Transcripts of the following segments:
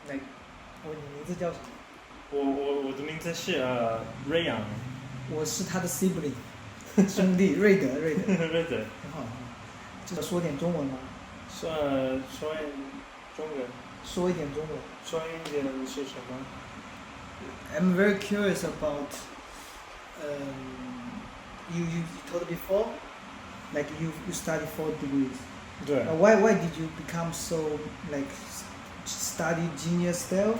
like 你名字叫什么？我的名字是瑞阳。我是他的 sibling 兄弟瑞德。瑞德。很好。就说点中文吗？说一点中文。说一点中文。说一点是什么 I'm very curious about you told before like you study 4 degrees. 对。Why did you become so like study genius style?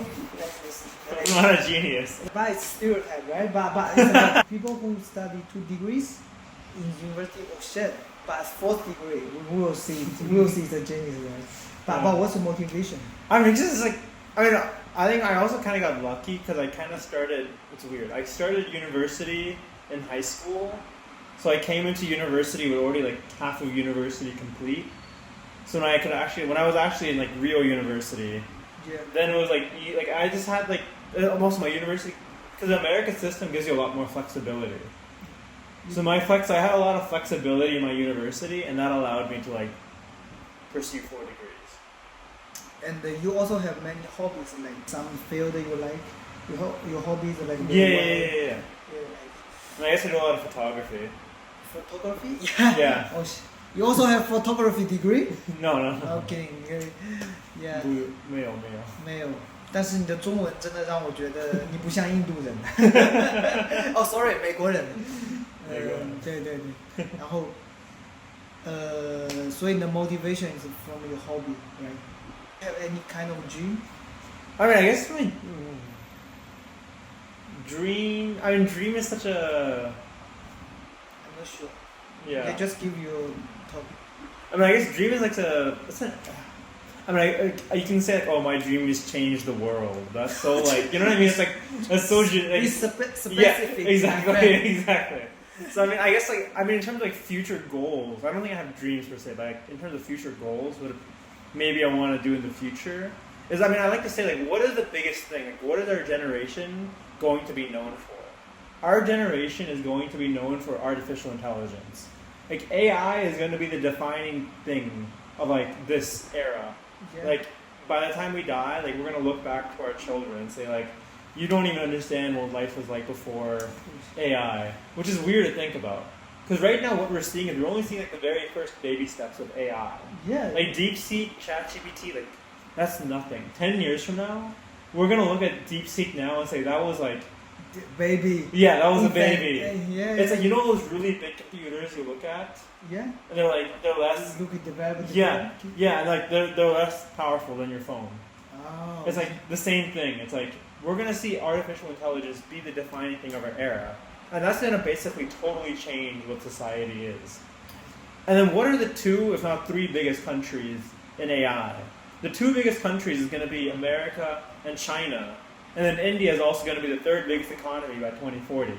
I'm not a genius. But it's stereotype, right? But it's like people who study 2 degrees in university, oh shit. But 4th degree, we will see. We will see it's a genius, right? But what's the motivation? I mean, just like I think I also kind of got lucky because I kind of started. It's weird. I started university in high school, so I came into university with already like half of university complete. So when I was actually in like real university, then it was like I just had like most of my university, because the American system gives you a lot more flexibility. So I had a lot of flexibility in my university, and that allowed me to like pursue 4 degrees. And you also have many hobbies, like some field that you like. Your hobbies are like yeah. And I guess I do a lot of photography. Photography? Yeah. Oh, you also have photography degree? No. Okay. Yeah. 没有。但是你的中文真的让我觉得你不像印度人。哦，sorry， 美国人。对。然后，所以你的 motivation is from your hobby, right? Have any kind of dream? I mean, I guess my dream. I mean, dream is such a. I'm not sure. Yeah. Okay, just give your talk. I mean, I guess dream is like I mean, you can say like, oh, my dream is change the world. That's so like, you know what I mean? It's like that's so like, it's specific. Yeah, exactly. So I mean, I guess like in terms of like future goals, I don't think I have dreams per se, but like, in terms of future goals, what maybe I want to do in the future is, I mean, I like to say like, what is the biggest thing? Like, what is our generation going to be known for? Our generation is going to be known for artificial intelligence. Like AI is going to be the defining thing of like this era. Yeah. Like by the time we die, like we're going to look back to our children and say like, you don't even understand what life was like before AI, which is weird to think about. Because right now what we're seeing is we're only seeing like the very first baby steps of AI. Yeah. Like DeepSeek, ChatGPT, like that's nothing. 10 years from now, we're going to look at DeepSeek now and say that was like... Baby. Yeah, that was a baby. Yeah. It's like, you know those really big computers you look at? Yeah. And they're less... Look at the baby. Yeah, and like they're less powerful than your phone. Oh. It's like the same thing. It's like, we're going to see artificial intelligence be the defining thing of our era. And that's going to basically totally change what society is. And then what are the 2, if not 3 biggest countries in AI? The 2 biggest countries is going to be America and China. And then India is also going to be the 3rd biggest economy by 2040.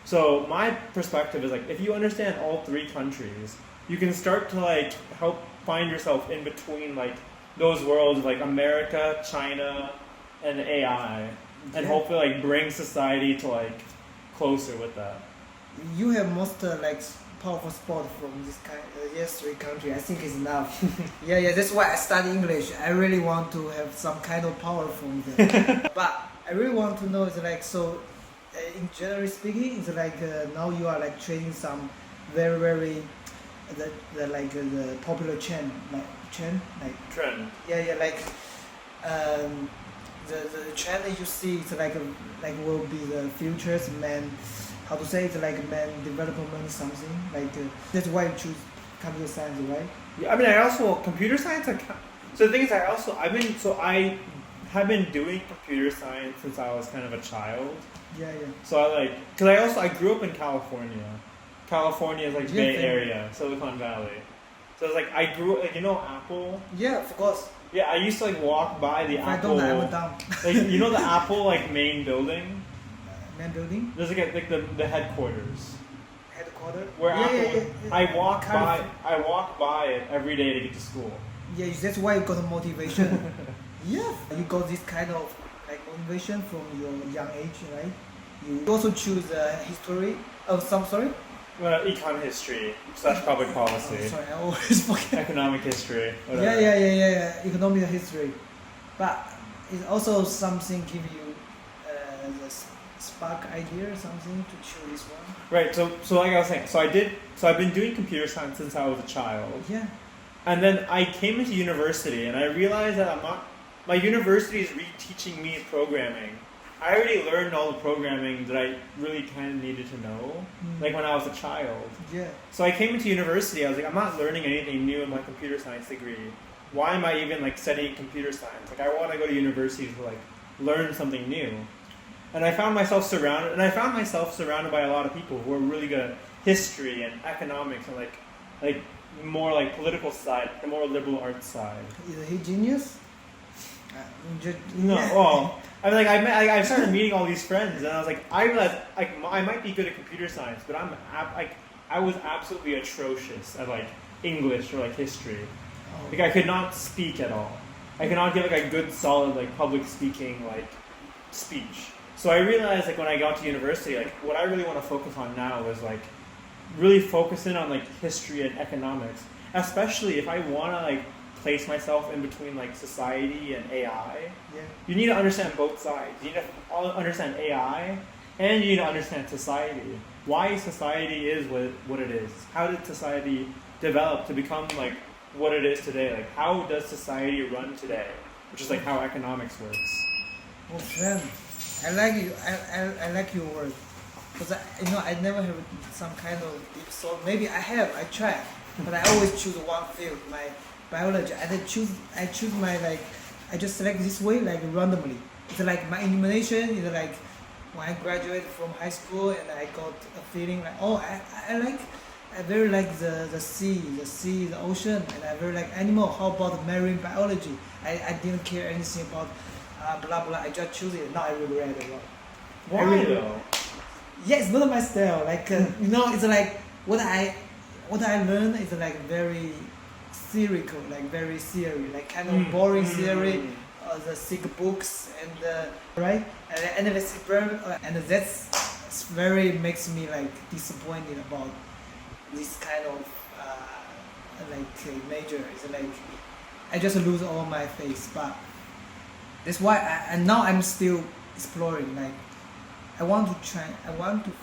So my perspective is like, if you understand all 3 countries, you can start to like help find yourself in between like those worlds, like America, China, and AI, and hopefully like bring society to like closer with that. You have most like powerful sport from this kind, 3 country. I think it's enough. yeah. That's why I study English. I really want to have some kind of power from them. But I really want to know is like so. In generally speaking, it's like now you are like trading some very the popular trend. Yeah, like the trend that you see it's like will be the futures man. How to say it's like man development something like that's why you choose computer science, right? Yeah, I mean I also computer science. So the thing is, I have been doing computer science since I was kind of a child. Yeah. So because I grew up in California. California is like Bay Area, Silicon Valley. So it's like I grew like, you know Apple? Yeah, of course. Yeah, I used to like walk by the Apple. I don't, I'm dumb. Like you know the Apple like main building? Main building? There's like the headquarters. Headquarters? Where Apple. Yeah. I walk by it every day to get to school. Yeah, that's why you got the motivation. Yeah, you got this kind of like motivation from your young age, right? You also choose history. Oh, sorry. Econ history / public policy. Oh, sorry, I always forget. Economic history. Whatever. Yeah. Economic history. But it's also something give you the spark idea or something to choose this one. Right. So like I was saying, so I've been doing computer science since I was a child. Yeah. And then I came into university and I realized that my university is reteaching me programming. I already learned all the programming that I really kind of needed to know, like when I was a child. Yeah. So I came into university, I was like, I'm not learning anything new in my computer science degree. Why am I even like studying computer science? Like I want to go to university to like learn something new. And I found myself surrounded by a lot of people who are really good at history and economics and like more like political side, the more liberal arts side. Is he genius? No, well, I mean, like I started meeting all these friends, and I was like, I realized like I might be good at computer science, but I was absolutely atrocious at like English or like history. Like I could not speak at all. I could not give like a good solid like public speaking like speech. So I realized like when I got to university, like what I really want to focus on now is like really focusing on like history and economics, especially if I want to like place myself in between like society and AI. Yeah. You need to understand both sides. You need to understand AI and you need to understand society. Why society is what it is. How did society develop to become like what it is today? Like how does society run today? Which is like how economics works. Oh, friend, I like you. I like your work. Because I never have some kind of deep thought. Maybe I have. I try, but I always choose one field, my biology. And I choose my like. I just select this way like randomly. It's like my illumination is like when I graduated from high school and I got a feeling like I very like the sea, the ocean, and I very like animal. How about marine biology? I didn't care anything about blah blah. I just choose it. Now I regret it a lot. Why though? Yeah, it's not my style. Like it's like what I learned is like very theoretical, like very theory, like kind of boring theory, the thick books and right, and it's very, and that's very makes me like disappointed about this kind of major. It's like I just lose all my faith, but that's why and now I'm still exploring like. I want to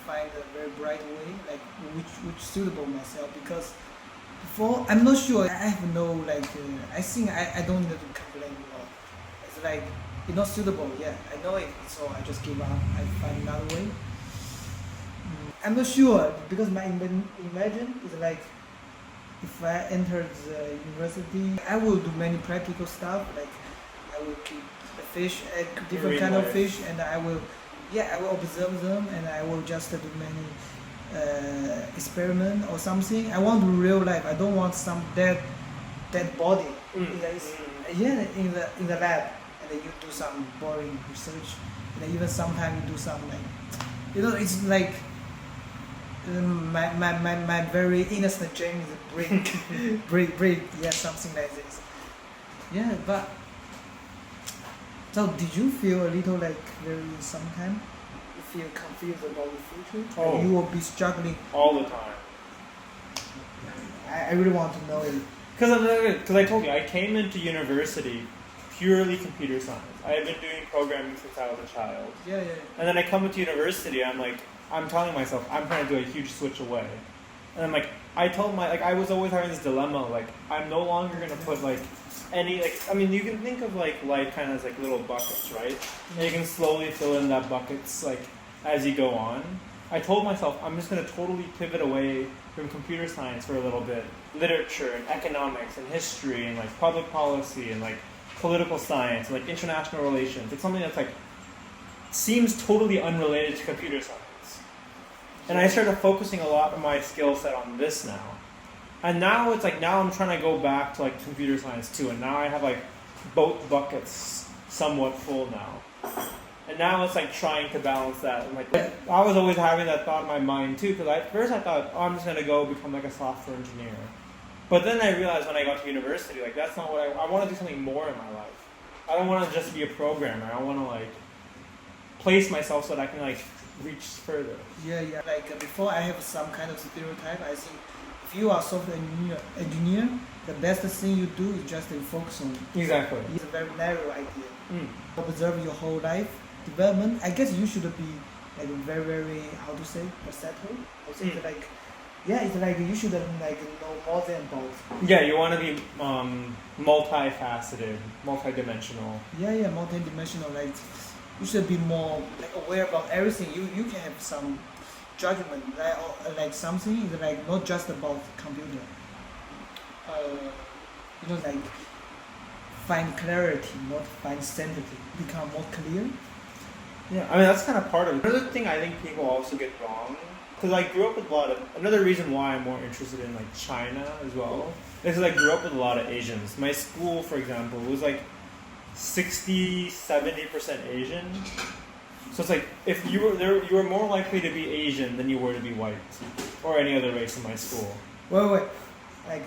find a very bright way, like which suitable myself, because before I'm not sure. I have no like. I think I don't need to complain a lot. It's like it's not suitable. Yeah, I know it. So I just give up. I find another way. I'm not sure because my imagine is like if I enter the university, I will do many practical stuff. Like I will keep the fish, different kind of fish, and I will observe them, and I will just do many experiment or something. I want real life. I don't want some dead body. In the lab, and then you do some boring research, and then even sometimes you do some like, it's like my very innocent dream is break. Yeah, something like this. Yeah, but. So did you feel a little like very sometime you feel confused about the future? Oh. Like you will be struggling All the time. I really want to know it. Because I told you, I came into university purely computer science. I had been doing programming since I was a child. Yeah. And then I come into university, I'm telling myself, I'm trying to do a huge switch away. And I'm like, I was always having this dilemma, like, I'm no longer going to put like, any like you can think of like life kind of as like little buckets, right? And you can slowly fill in that buckets like as you go on. I told myself I'm just going to totally pivot away from computer science for a little bit. Literature and economics and history and like public policy and like political science and like international relations. It's something that's like seems totally unrelated to computer science. And I started focusing a lot of my skill set on this now. And now it's like, now I'm trying to go back to like computer science too. And now I have like both buckets somewhat full now. And now it's like trying to balance that. And like, I was always having that thought in my mind too. Because at first I thought, I'm just going to go become like a software engineer. But then I realized when I got to university, like that's not what I want to do something more in my life. I don't want to just be a programmer. I want to like place myself so that I can like reach further. Yeah. Like before I have some kind of stereotype. I think if you are software engineer, the best thing you do is just focus on. Exactly. It's a very narrow idea. Mm. Observe your whole life development. I guess you should be like very, very, how to say, versatile. I think Mm. like, yeah, it's like you should like know more than about. Yeah, you want to be multifaceted, multidimensional. Yeah, multi-dimensional. Like you should be more like aware about everything. You can have some judgment, like like something is like not just about computer. Like find clarity, not find sanctity. Become more clear. Yeah, I mean that's kind of part of it. Another thing I think people also get wrong, because I grew up with a lot of. Another reason why I'm more interested in like China as well is because I grew up with a lot of Asians. My school, for example, was like 60-70% Asian. So it's like if you were there, you were more likely to be Asian than you were to be white or any other race in my school. Wait. Like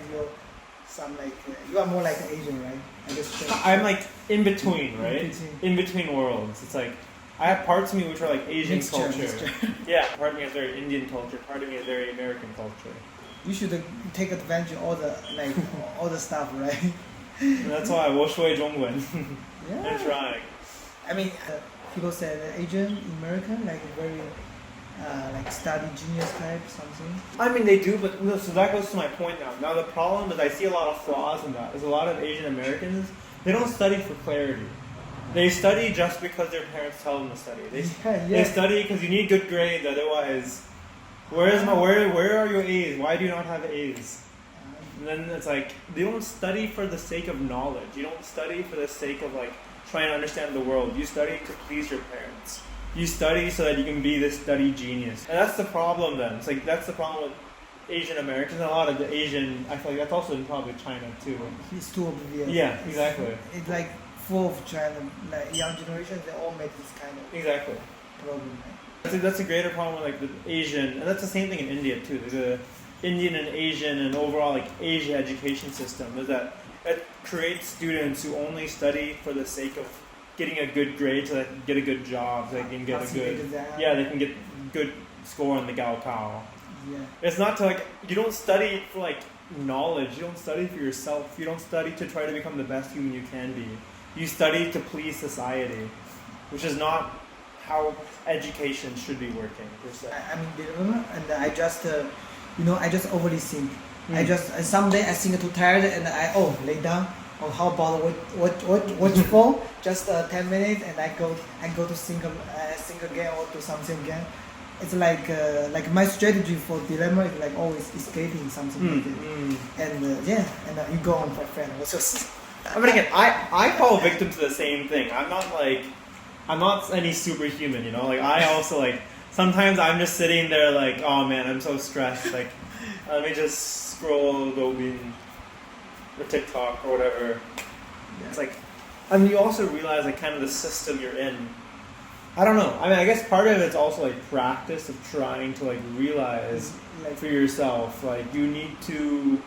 you are more like Asian, right? I guess. I'm like in between, right? In between. In between worlds. It's like I have parts of me which are like Asian culture. Mixture. Yeah, part of me is very Indian culture. Part of me is very American culture. You should take advantage of all the all the stuff, right? And that's why 我说中文 Yeah. I'm trying. I mean, people say that Asian American like very like study genius type something. I mean, they do, but no, so that goes to my point now. Now, the problem is I see a lot of flaws in that. There's a lot of Asian Americans, they don't study for clarity. They study just because their parents tell them to study. They study because you need good grades, otherwise, where are your A's? Why do you not have A's? And then it's like, they don't study for the sake of knowledge. You don't study for the sake of like trying to understand the world. You study to please your parents. You study so that you can be this study genius. And that's the problem then. It's like, that's the problem with Asian Americans. And a lot of the Asian, I feel like that's also in probably China too. It's too obvious. Yeah, exactly. It's like full of China, like young generation, they all make this kind of Exactly. problem. That's a greater problem with like the Asian, and that's the same thing in India too. There's a Indian and Asian and overall like Asia education system is that it creates students who only study for the sake of getting a good grade so they can get a good job, so they can get they can get good score on the Gaokao. Yeah. It's not to like, you don't study for like knowledge, you don't study for yourself, you don't study to try to become the best human you can be. You study to please society, which is not how education should be working per se. I mean, and I just, I just overly think. I just someday I think too tired and I lay down. Oh, how about watch phone? Just 10 minutes and I go to think again or do something again. It's like my strategy for dilemma is like always escaping something like that. And and you go on for a friend. I mean, again, I fall victim to the same thing. I'm not any superhuman, you know. Like I also like sometimes I'm just sitting there like, oh man, I'm so stressed. Like let me just scroll Adobe or TikTok or whatever. Yeah. It's like, I mean, you also realize like kind of the system you're in. I don't know. I mean, I guess part of it's also like practice of trying to like realize like for yourself, like you need to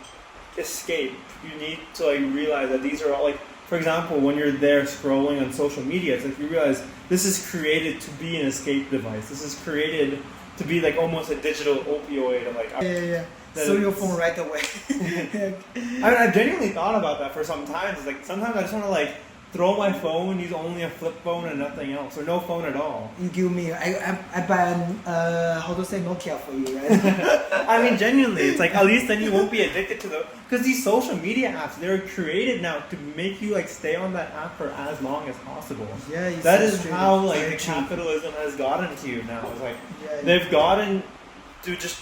escape. You need to like realize that these are all like, for example, when you're there scrolling on social media, it's like you realize this is created to be an escape device. This is created to be like almost a digital opioid of like. Yeah. So your phone right away. I mean, I've genuinely thought about that for some time. It's like sometimes I just want to like throw my phone, use only a flip phone and nothing else, or no phone at all. You give me, I buy how to say Nokia for you, right? I mean, genuinely, it's like at least then you won't be addicted to because these social media apps, they're created now to make you like stay on that app for as long as possible. Yeah, that is how like the capitalism has gotten to you now. It's like they've gotten to just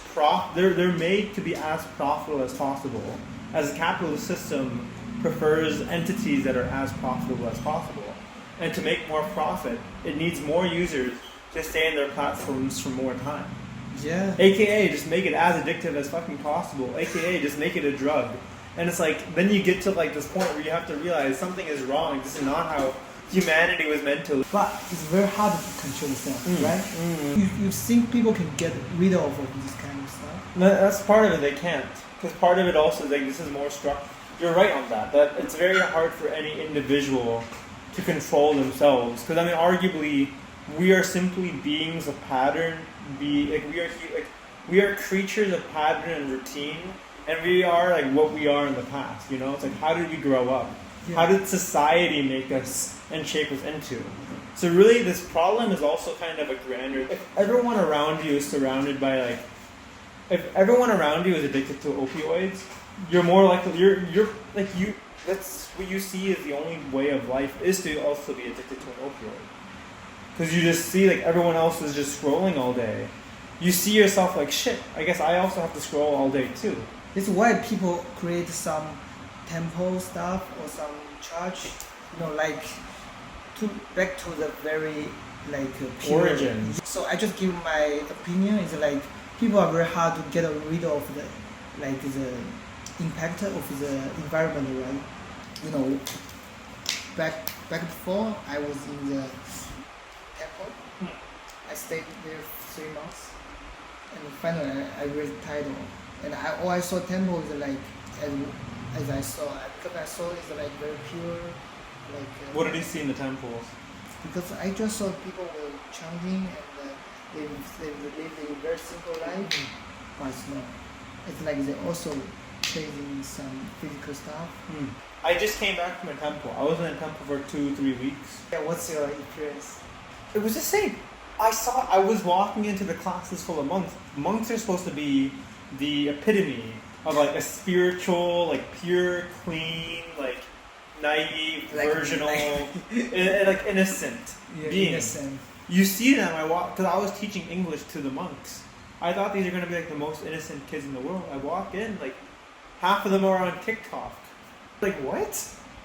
they're made to be as profitable as possible. As a capitalist system prefers entities that are as profitable as possible. And to make more profit, it needs more users to stay in their platforms for more time. Yeah. AKA just make it as addictive as fucking possible. AKA just make it a drug. And it's like, then you get to like this point where you have to realize something is wrong. This is not how humanity was meant to live. But it's very hard to control yourself, right? You think people can get rid of this kind of stuff? No, that's part of it, they can't. Because part of it also is like, this is more structured. You're right on that it's very hard for any individual to control themselves. Because I mean, arguably, we are simply beings of pattern. We are creatures of pattern and routine. and we are like what we are in the past. You know, it's like how did we grow up? Yeah. How did society make us and shape us into? So really, this problem is also kind of a grander. If everyone around you is surrounded by like, if everyone around you is addicted to opioids, you're more likely you're like you. That's what you see as the only way of life is to also be addicted to an opioid. Because you just see like everyone else is just scrolling all day. You see yourself like shit. I guess I also have to scroll all day too. This is why people create some temple stuff or some church, like back to the very pure Origin. So I just give my opinion. It's like people are very hard to get rid of the impact of the environment, right? Back before I was in the temple. I stayed there 3 months, and finally I read the title. And all I saw temple is as I saw, because I saw it's very pure. What did you see in the temples? Because I just saw people were chanting and they live a very simple life, but it's like they also chasing some physical stuff. I just came back from a temple. I was in a temple for 2-3 weeks. Yeah, what's your experience? It was the same. I was walking into the classes full of monks. Monks are supposed to be the epitome of like a spiritual, like pure, clean, like naive, virginal, like innocent being. Innocent. You see them. Because I was teaching English to the monks. I thought these are going to be like the most innocent kids in the world. I walk in, like half of them are on TikTok. Like what?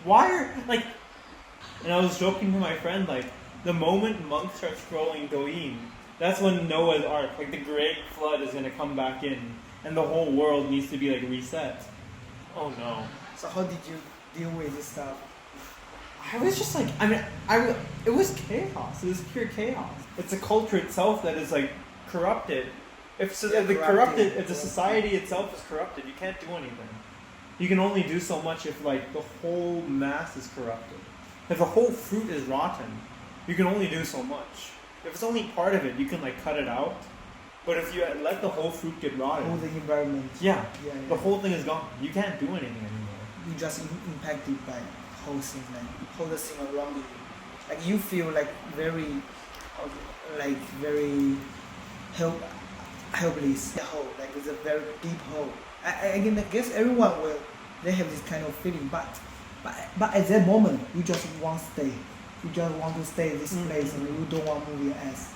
Why are like? And I was joking to my friend like, the moment monks start scrolling Douyin, that's when Noah's Ark, like the great flood, is going to come back in, and the whole world needs to be like reset. Oh no. So how did you deal with this stuff? I was just like, it was chaos. It was pure chaos. It's a culture itself that is like corrupted. If the society itself is corrupted, you can't do anything. You can only do so much if like the whole mass is corrupted. If the whole fruit is rotten, you can only do so much. If it's only part of it, you can like cut it out. But if you let the whole fruit get rotten, Whole the environment. yeah, Yeah. the whole thing is gone. You can't do anything anymore. You just impacted by whole thing, whole the thing around you. Like you feel very helpless. The hole, it's a very deep hole. I guess everyone they have this kind of feeling, but at that moment you just want to stay. You just want to stay in this place and you don't want to move your ass.